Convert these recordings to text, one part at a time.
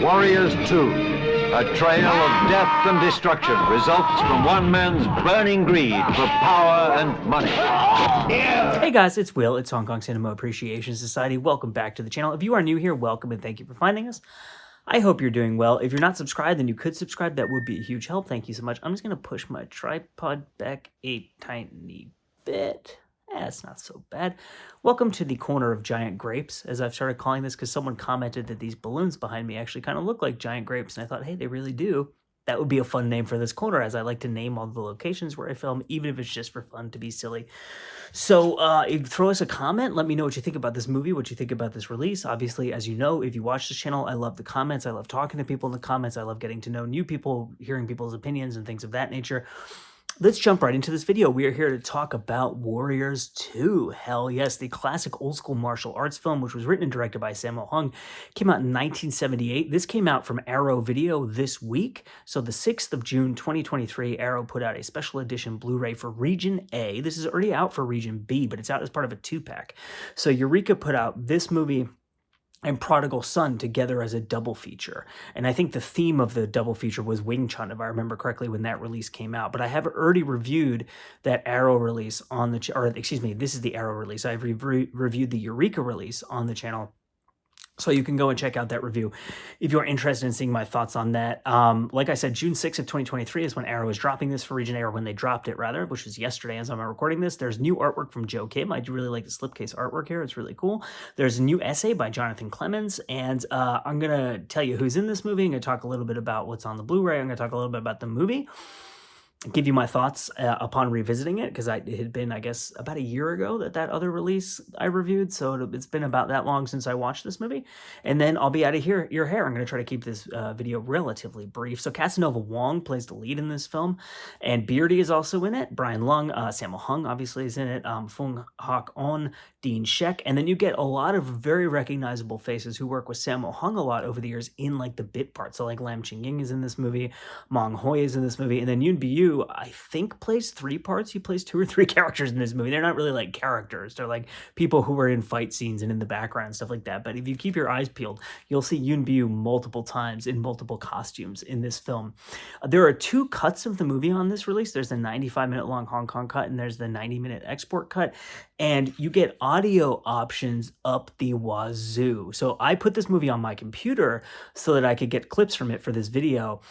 Warriors 2, a trail of death and destruction results from one man's burning greed for power and money. Hey guys, it's Will. It's Hong Kong Cinema Appreciation Society. Welcome back to the channel. If you are new here, welcome and thank you for finding us. I hope you're doing well. If you're not subscribed, then you could subscribe. That would be a huge help. Thank you so much. I'm just going to push my tripod back a tiny bit. It's not so bad. Welcome to the corner of giant grapes, as I've started calling this, because someone commented that these balloons behind me actually kind of look like giant grapes, and I thought, hey, they really do. That would be a fun name for this corner, as I like to name all the locations where I film, even if it's just for fun, to be silly. So throw us a comment. Let me know what you think about this movie, what you think about this release. Obviously, as you know, if you watch this channel, I love the comments. I love talking to people in the comments. I love getting to know new people, hearing people's opinions and things of that nature. Let's jump right into this video. We are here to talk about Warriors 2. Hell yes, the classic old school martial arts film, which was written and directed by Sammo, came out in 1978. This came out from Arrow Video this week. So the 6th of June, 2023, Arrow put out a special edition Blu-ray for Region A. This is already out for Region B, but it's out as part of a 2-pack. So Eureka put out this movie and Prodigal Son together as a double feature. And I think the theme of the double feature was Wing Chun, if I remember correctly, when that release came out. But I have already reviewed that Arrow release on the channel, or excuse me, this is the Arrow release. I've reviewed the Eureka release on the channel. So you can go and check out that review if you're interested in seeing my thoughts on that. Like I said, June 6th of 2023 is when Arrow is dropping this for Region A, or when they dropped it, rather, which was yesterday as I'm recording this. There's new artwork from Joe Kim. I do really like the slipcase artwork here. It's really cool. There's a new essay by Jonathan Clemens, and I'm going to tell you who's in this movie. I'm going to talk a little bit about what's on the Blu-ray. I'm going to talk a little bit about the movie, give you my thoughts upon revisiting it, because it had been, I guess, about a year ago that other release I reviewed, so it's been about that long since I watched this movie, and then I'll be out of your hair. I'm going to try to keep this video relatively brief. So Casanova Wong plays the lead in this film, and Beardy is also in it. Brian Lung, Sammo Hung obviously is in it, Fung Hak On, Dean Sheck, and then you get a lot of very recognizable faces who work with Sammo Hung a lot over the years in like the bit parts. So like Lam Ching Ying is in this movie, Mong Hoi is in this movie, and then Yoon Bi-yu, I think, plays 3 parts. He plays 2 or 3 characters in this movie. They're not really like characters. They're like people who are in fight scenes and in the background, stuff like that. But if you keep your eyes peeled, you'll see Yoon Bi-yu multiple times in multiple costumes in this film. There are 2 cuts of the movie on this release. There's the 95-minute long Hong Kong cut, and there's the 90-minute export cut. And you get audio options up the wazoo. So I put this movie on my computer so that I could get clips from it for this video.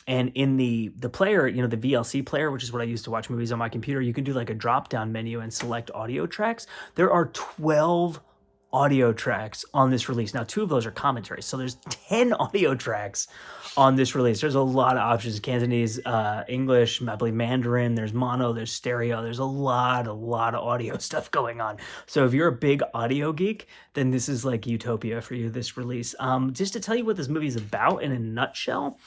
And in the player, you know, the VLC player, which is what I use to watch movies on my computer, you can do like a drop-down menu and select audio tracks. There are 12 audio tracks on this release. Now, 2 of those are commentaries. So there's 10 audio tracks on this release. There's a lot of options: Cantonese, English, I believe Mandarin, there's mono, there's stereo. There's a lot of audio stuff going on. So if you're a big audio geek, then this is like utopia for you, this release. Just to tell you what this movie is about in a nutshell,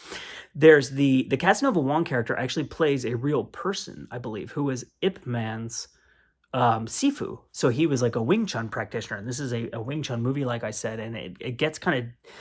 there's the Casanova Wong character actually plays a real person, I believe, who was Ip Man's Sifu. So he was like a Wing Chun practitioner, and this is a Wing Chun movie, like I said, and it gets kind of,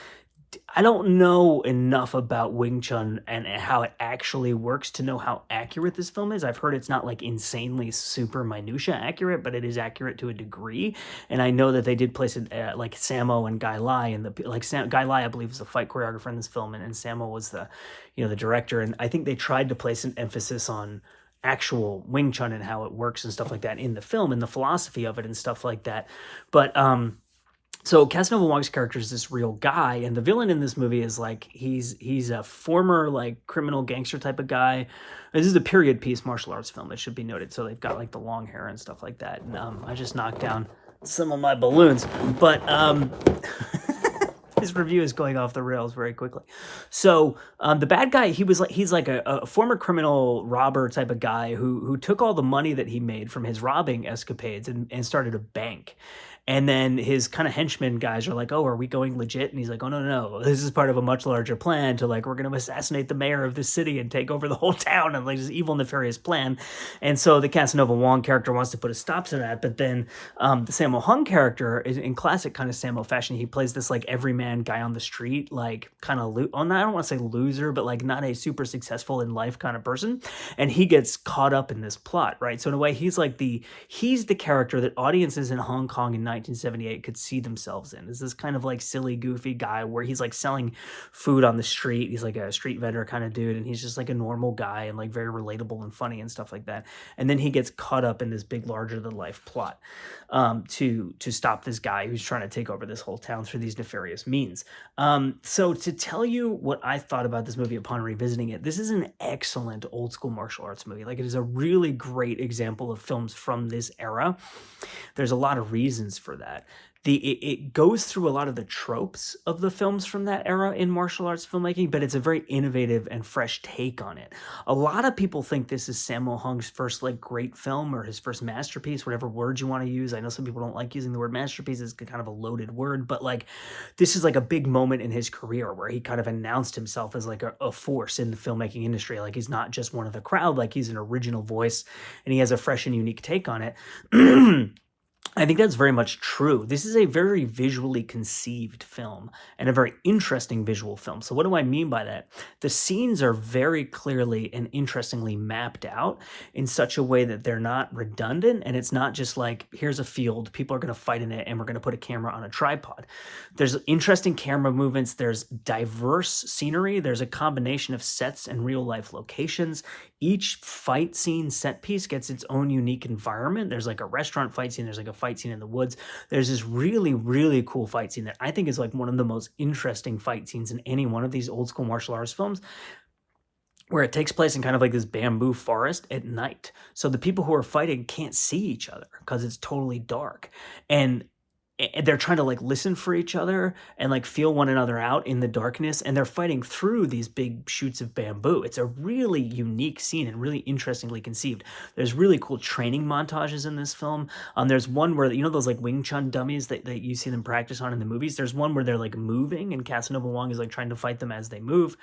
I don't know enough about Wing Chun and how it actually works to know how accurate this film is. I've heard it's not like insanely super minutia accurate, but it is accurate to a degree. And I know that they did place it like Sammo and Guy Lai, and Guy Lai, I believe, was the fight choreographer in this film, and Sammo was the director. And I think they tried to place an emphasis on actual Wing Chun and how it works and stuff like that in the film, and the philosophy of it and stuff like that. But so Casanova Wong's character is this real guy, and the villain in this movie is like he's a former like criminal gangster type of guy. This is a period piece martial arts film, it should be noted. So they've got like the long hair and stuff like that. And I just knocked down some of my balloons, but this review is going off the rails very quickly. So the bad guy, he's like a former criminal robber type of guy who took all the money that he made from his robbing escapades and started a bank. And then his kind of henchmen guys are like, oh, are we going legit? And he's like, oh, no, this is part of a much larger plan to, like, we're going to assassinate the mayor of this city and take over the whole town, and like this evil, nefarious plan. And so the Casanova Wong character wants to put a stop to that. But then the Sammo Hung character is in classic kind of Sammo fashion. He plays this like everyman guy on the street, like kind of, I don't want to say loser, but like not a super successful in life kind of person. And he gets caught up in this plot, right? So in a way, he's the character that audiences in Hong Kong in 1978 could see themselves in. Is this kind of like silly, goofy guy where he's like selling food on the street. He's like a street vendor kind of dude, and he's just like a normal guy and like very relatable and funny and stuff like that. And then he gets caught up in this big, larger than life plot to stop this guy who's trying to take over this whole town through these nefarious means. So to tell you what I thought about this movie upon revisiting it, this is an excellent old school martial arts movie. Like, it is a really great example of films from this era. There's a lot of reasons for that. It goes through a lot of the tropes of the films from that era in martial arts filmmaking, but it's a very innovative and fresh take on it. A lot of people think this is Sammo Hung's first like great film or his first masterpiece, whatever word you want to use. I know some people don't like using the word masterpiece. It's kind of a loaded word, but like this is like a big moment in his career where he kind of announced himself as like a force in the filmmaking industry. Like, he's not just one of the crowd, like he's an original voice and he has a fresh and unique take on it. I think that's very much true. This is a very visually conceived film and a very interesting visual film. So what do I mean by that? The scenes are very clearly and interestingly mapped out in such a way that they're not redundant, and it's not just like, here's a field, people are going to fight in it, and we're going to put a camera on a tripod. There's interesting camera movements. There's diverse scenery. There's a combination of sets and real-life locations. Each fight scene set piece gets its own unique environment. There's like a restaurant fight scene. There's like a fight scene in the woods. There's this really, really cool fight scene that I think is like one of the most interesting fight scenes in any one of these old school martial arts films, where it takes place in kind of like this bamboo forest at night. So the people who are fighting can't see each other because it's totally dark. And they're trying to like listen for each other and like feel one another out in the darkness, and they're fighting through these big shoots of bamboo. It's a really unique scene and really interestingly conceived. There's really cool training montages in this film. There's one where, you know, those like Wing Chun dummies that you see them practice on in the movies. There's one where they're like moving and Casanova Wong is like trying to fight them as they move.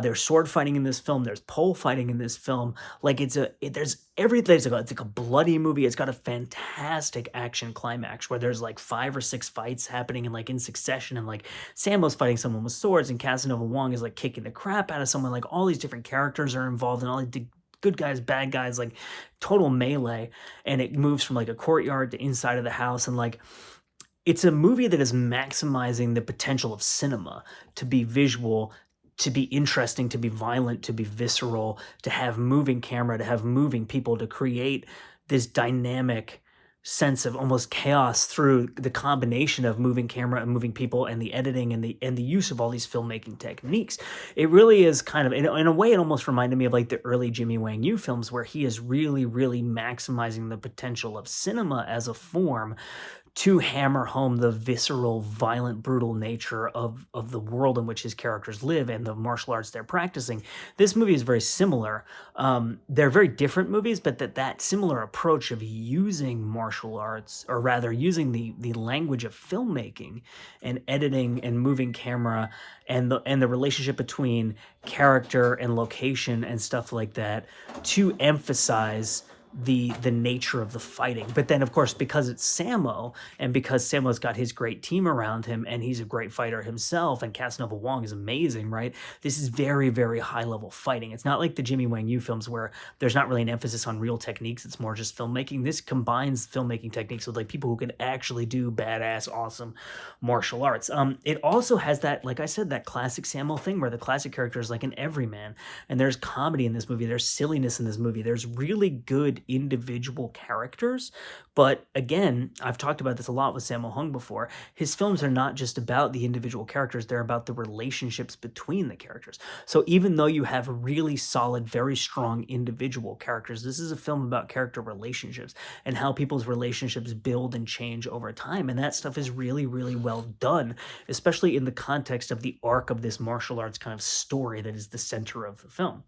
There's sword fighting in this film. There's pole fighting in this film. Like, there's everything. It's like a bloody movie. It's got a fantastic action climax where there's like 5 or 6 fights happening in succession, and like Sammo's fighting someone with swords and Casanova Wong is like kicking the crap out of someone. Like, all these different characters are involved and all these good guys, bad guys, like total melee. And it moves from like a courtyard to inside of the house, and like it's a movie that is maximizing the potential of cinema to be visual, to be interesting, to be violent, to be visceral, to have moving camera, to have moving people, to create this dynamic sense of almost chaos through the combination of moving camera and moving people and the editing and the use of all these filmmaking techniques. It really is kind of, in a way, it almost reminded me of like the early Jimmy Wang Yu films, where he is really, really maximizing the potential of cinema as a form to hammer home the visceral, violent, brutal nature of the world in which his characters live and the martial arts they're practicing. This movie is very similar. They're very different movies, but that similar approach of using martial arts, or rather using the language of filmmaking and editing and moving camera and the relationship between character and location and stuff like that to emphasize the nature of the fighting. But then, of course, because it's Sammo, and because Sammo's got his great team around him, and he's a great fighter himself, and Casanova Wong is amazing, right? This is very, very high-level fighting. It's not like the Jimmy Wang Yu films where there's not really an emphasis on real techniques. It's more just filmmaking. This combines filmmaking techniques with like people who can actually do badass, awesome martial arts. It also has that, like I said, that classic Sammo thing where the classic character is like an everyman, and there's comedy in this movie. There's silliness in this movie. There's really good individual characters. But again, I've talked about this a lot with Sammo Hung before. His films are not just about the individual characters, they're about the relationships between the characters. So even though you have really solid, very strong individual characters, this is a film about character relationships and how people's relationships build and change over time. And that stuff is really, really well done, especially in the context of the arc of this martial arts kind of story that is the center of the film.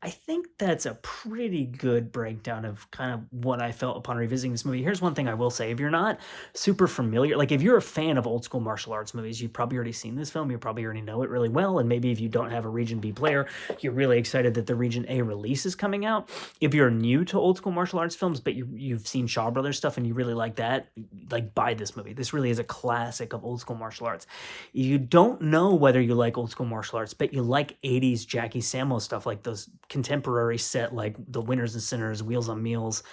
I think that's a pretty good breakdown of kind of what I felt upon revisiting this movie. Here's one thing I will say. If you're not super familiar, like if you're a fan of old school martial arts movies, you've probably already seen this film. You probably already know it really well. And maybe if you don't have a Region B player, you're really excited that the Region A release is coming out. If you're new to old school martial arts films, but you've seen Shaw Brothers stuff and you really like that, like buy this movie. This really is a classic of old school martial arts. If you don't know whether you like old school martial arts, but you like 80s Jackie Sammo stuff, like those contemporary set, like The Winners and Sinners, Wheels on Meals,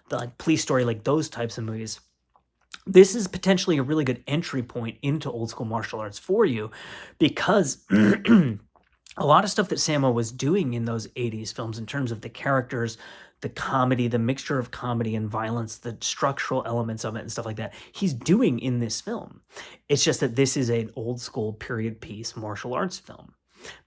the like Police Story, like those types of movies, this is potentially a really good entry point into old school martial arts for you, because a lot of stuff that Sammo was doing in those 80s films in terms of the characters, the comedy, the mixture of comedy and violence, the structural elements of it and stuff like that, he's doing in this film. It's just that this is an old school period piece martial arts film.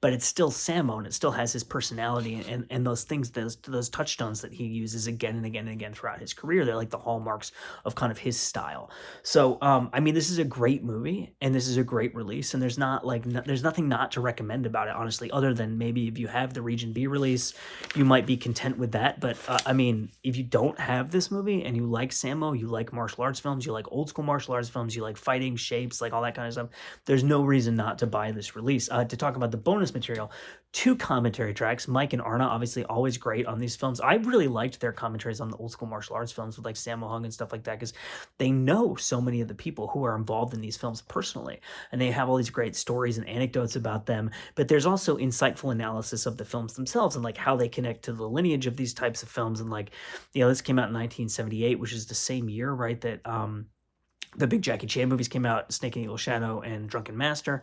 But it's still Sammo, and it still has his personality and those things, those touchstones that he uses again and again and again throughout his career. They're like the hallmarks of kind of his style. So, I mean, this is a great movie, and this is a great release, and there's nothing not to recommend about it, honestly, other than maybe if you have the Region B release, you might be content with that. But I mean, if you don't have this movie and you like Sammo, you like martial arts films, you like old school martial arts films, you like fighting, shapes, like all that kind of stuff, there's no reason not to buy this release. To talk about the bonus material, 2 commentary tracks. Mike and Arna, obviously always great on these films. I really liked their commentaries on the old school martial arts films with like Sammo Hung and stuff like that, because they know so many of the people who are involved in these films personally, and they have all these great stories and anecdotes about them. But there's also insightful analysis of the films themselves and like how they connect to the lineage of these types of films. And like, you know, this came out in 1978, which is the same year, right, that the big Jackie Chan movies came out, Snake and Eagle Shadow and Drunken Master.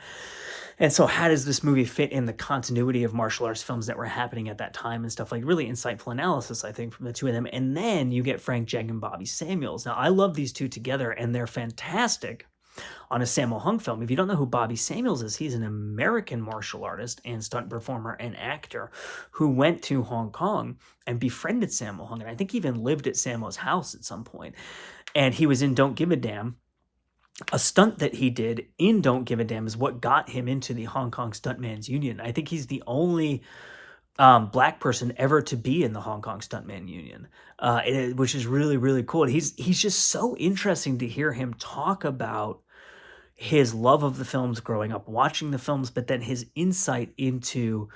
And so how does this movie fit in the continuity of martial arts films that were happening at that time and stuff? Like, really insightful analysis, I think, from the two of them. And then you get Frank Jeng and Bobby Samuels. Now, I love these two together, and they're fantastic on a Sammo Hung film. If you don't know who Bobby Samuels is, he's an American martial artist and stunt performer and actor who went to Hong Kong and befriended Sammo Hung, and I think even lived at Sammo's house at some point. And he was in Don't Give a Damn. A stunt that he did in Don't Give a Damn is what got him into the Hong Kong Stuntman's Union. I think he's the only black person ever to be in the Hong Kong Stuntman Union, which is really, really cool. And he's just so interesting to hear him talk about his love of the films growing up, watching the films, but then his insight into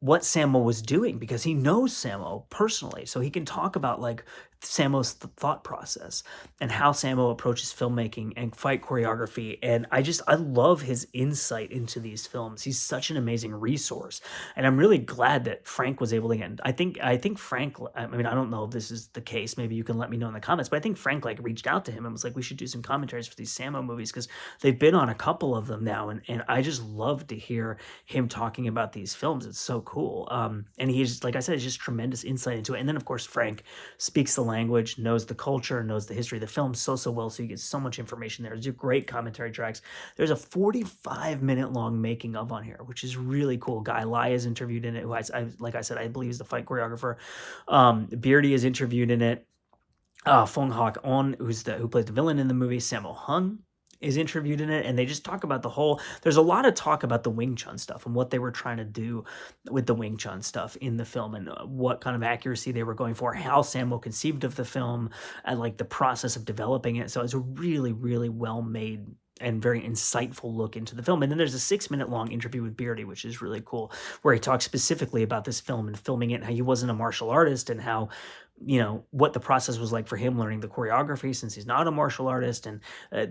what Sammo was doing, because he knows Sammo personally. So he can talk about like Sammo's thought process and how Sammo approaches filmmaking and fight choreography. And I love his insight into these films. He's such an amazing resource. And I'm really glad that Frank was able to get, I think Frank, I mean, I don't know if this is the case. Maybe you can let me know in the comments, but I think Frank like reached out to him and was like, we should do some commentaries for these Sammo movies, because they've been on a couple of them now. And I just love to hear him talking about these films. It's so cool. And he's, like I said, just tremendous insight into it. And then of course, Frank speaks the language, knows the culture, knows the history of the film so well. So you get so much information there. There's great commentary tracks. There's a 45-minute long making of on here, which is really cool. Guy Lai is interviewed in it, who like I said, I believe is the fight choreographer. Beardy is interviewed in it. Fong Hak On, who plays the villain in the movie, Sammo Hung is interviewed in it, and they just talk about there's a lot of talk about the Wing Chun stuff and what they were trying to do with the Wing Chun stuff in the film, and what kind of accuracy they were going for, how Sammo conceived of the film, and like the process of developing it. So it's a really, really well made and very insightful look into the film. And then there's a 6-minute long interview with Beardy, which is really cool, where he talks specifically about this film and filming it, and how he wasn't a martial artist, and how, you know, what the process was like for him learning the choreography, since he's not a martial artist. And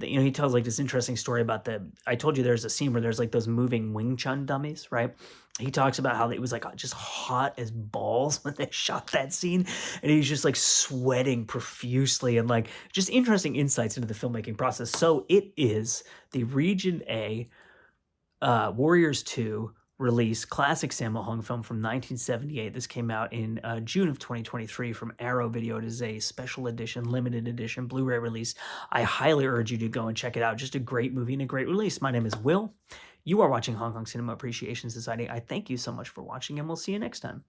you know, he tells like this interesting story about I told you there's a scene where there's like those moving Wing Chun dummies, right? He talks about how it was like just hot as balls when they shot that scene, and he's just like sweating profusely, and like just interesting insights into the filmmaking process. So it is the Region A Warriors 2 release, classic Sammo Hung film from 1978. This came out in June of 2023 from Arrow Video. It is a special edition, limited edition Blu-ray release. I highly urge you to go and check it out. Just a great movie and a great release. My name is Will. You are watching Hong Kong Cinema Appreciation Society. I thank you so much for watching, and we'll see you next time.